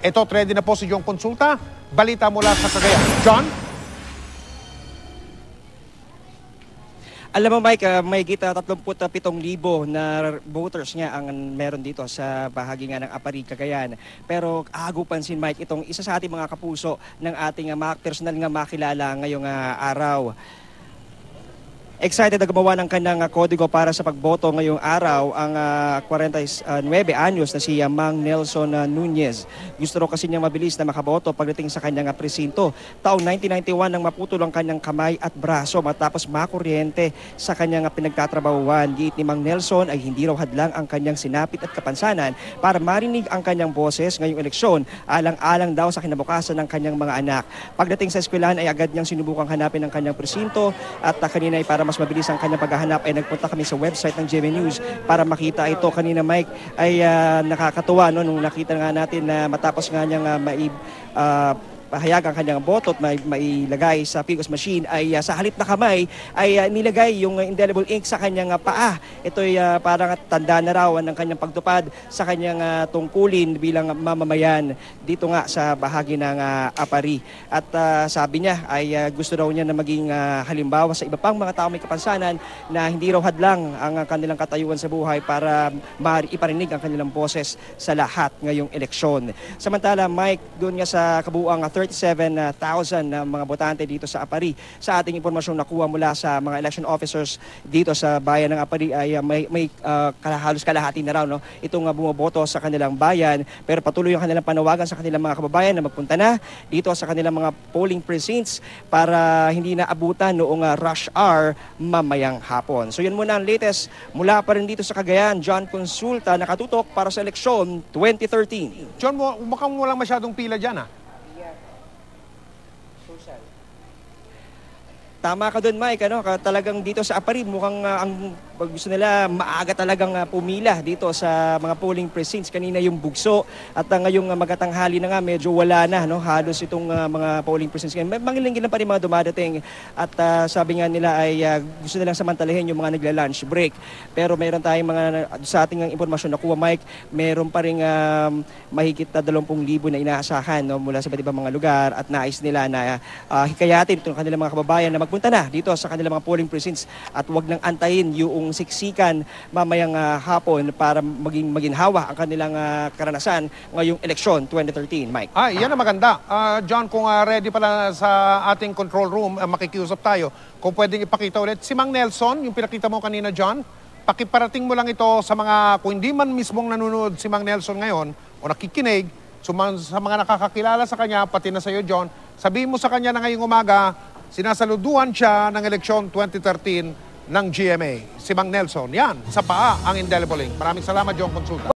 Ito, ready na po si John Consulta. Balita mula sa Cagayan. John? Alam mo Mike, may kita 37,000 na voters nga ang meron dito sa bahagi nga ng Apari, Cagayan. Pero agaw pansin Mike, itong isa sa ating mga kapuso ng ating personal nga makilala ngayong araw. Excited na gumawa ng kanyang kodigo para sa pagboto ngayong araw ang 49 anyos na si Mang Nelson Nunez. Gusto ro kasi niya mabilis na makaboto pagdating sa kanyang presinto. Taong 1991 nang maputol ang kanyang kamay at braso matapos makuryente sa kanyang pinagtatrabahuan. Giit ni Mang Nelson ay hindi raw hadlang ang kanyang sinapit at kapansanan para marinig ang kanyang boses ngayong eleksyon, alang-alang daw sa kinabukasan ng kanyang mga anak. Pagdating sa eskwelahan ay agad niyang sinubukang hanapin ang kanyang presinto at kanina ay para mas mabilis ang kanyang paghahanap ay nagpunta kami sa website ng GMA News para makita ito. Kanina Mike ay nakakatuwa no, nung nakita nga natin na matapos nga niyang pahayag ang kanyang boto at mailagay sa POS machine ay sa halip na kamay ay nilagay yung indelible ink sa kanyang paa. Ito ay parang tanda na raw ng kanyang pagtupad sa kanyang tungkulin bilang mamamayan dito nga sa bahagi ng Apari. At sabi niya ay gusto raw niya na maging halimbawa sa iba pang mga tao may kapansanan na hindi raw hadlang ang kanilang katayuan sa buhay para iparinig ang kanilang boses sa lahat ngayong eleksyon. Samantala Mike, doon nga sa kabuuang 37,000 na mga botante dito sa Apari. Sa ating impormasyon nakuha mula sa mga election officers dito sa bayan ng Apari ay may halos kalahati na raw no, itong bumoboto sa kanilang bayan. Pero patuloy yung kanilang panawagan sa kanilang mga kababayan na magpunta na dito sa kanilang mga polling precincts para hindi na abutan noong rush hour mamayang hapon. So yun muna ang latest mula pa rin dito sa Cagayan. John Consulta, nakatutok para sa eleksyon 2013. John, mukhang walang masyadong pila dyan Tama ka doon Mike, talagang dito sa Apari mukhang ang gusto nila maaga talagang pumila dito sa mga polling precincts. Kanina yung bugso at ngayong magatanghali na nga medyo wala na no, halos itong mga polling precincts. Mangilan-gilan pa rin mga dumadating at sabi nga nila ay gusto nilang samantalahin yung mga nagla-lunch break. Pero meron tayong mga sa ating impormasyon nakuha Mike, meron pa ring mahigit na 20,000 na inaasahan no, mula sa iba't ibang mga lugar at nais nila na hikayatin itong kanilang mga kababayan na magpunta na dito sa kanilang mga polling precincts at wag nang antayin yung siksikan mamayang hapon para maging maginhawa ang kanilang karanasan ngayong eleksyon 2013, Mike. Yan ang maganda. John, kung ready pala sa ating control room, makikiusap tayo. Kung pwedeng ipakita ulit, si Mang Nelson, yung pinakita mo kanina, John, pakiparating mo lang ito sa mga, kung hindi man mismong nanonood si Mang Nelson ngayon o nakikinig, sa mga nakakakilala sa kanya, pati na sa iyo, John, sabihin mo sa kanya na ngayong umaga, sinasaluduhan siya ng eleksyon 2013 ng GMA. Si Mang Nelson, yan, sa paa ang indelible ink. Maraming salamat, John Consulta.